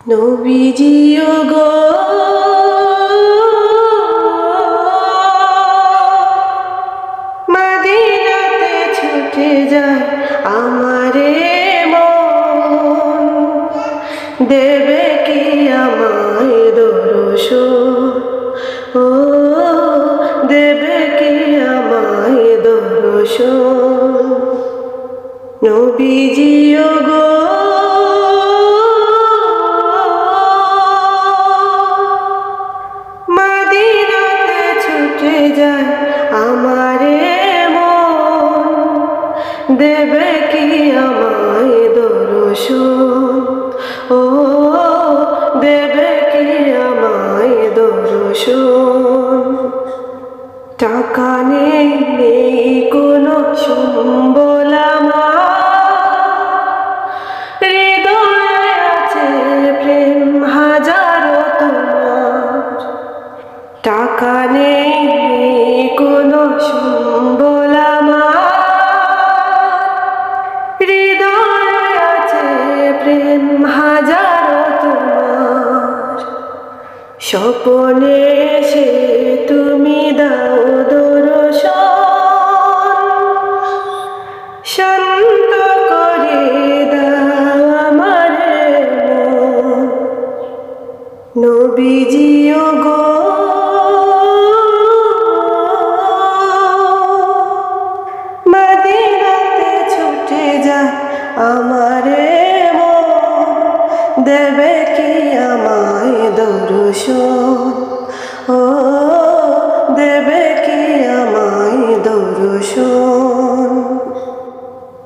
নবীজিও গো মদিনাতে ছুটে যায় আমারে মন, দেবে কি আমায় দর্শন, ও দেবে কি আমায় দর্শন। নবীজিও গো মদিনাতে ছুটে যায় আমারে মন, দেবে কি আমায় দর্শন, ও দেবে কি আমায় দর্শন। টাকা নেই কোনো সম্বল আমার, হৃদয়ে আছে প্রেম হাজারো তোমার। টাকা নেই কোনো সম্বল আমার, হৃদয়ে আছে প্রেম হাজারো তোমার। স্বপনে এসে তুমি দাও দর্শন, শান্ত করে দাও আমার মন। নবীজিও গো মদিনাতে ছুটে যায় আমারে মন, দেবে কি আমায় দর্শন, ও দেবে কি আমায় দর্শন।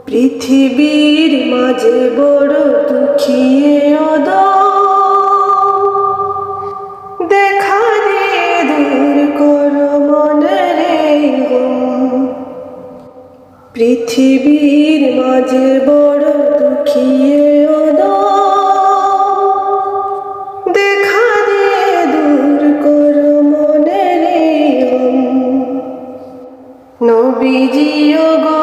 পৃথিবীর মাঝে বড় দুঃখী দেখা দিয়ে দূর করো মনের গম। পৃথিবীর মাঝে বড় দুঃখী দেখা দিয়ে দূর করো মনের গম। নবীজিও গো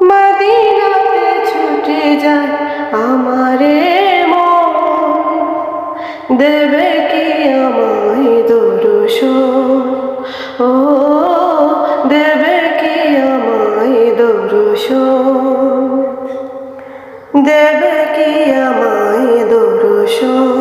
মদিনাতে ছুটে যায় আমারে মন, দেবে কি আমায় দর্শন, ও দেবে কি আমায় দর্শন, দেবে কি আমায় দর্শন।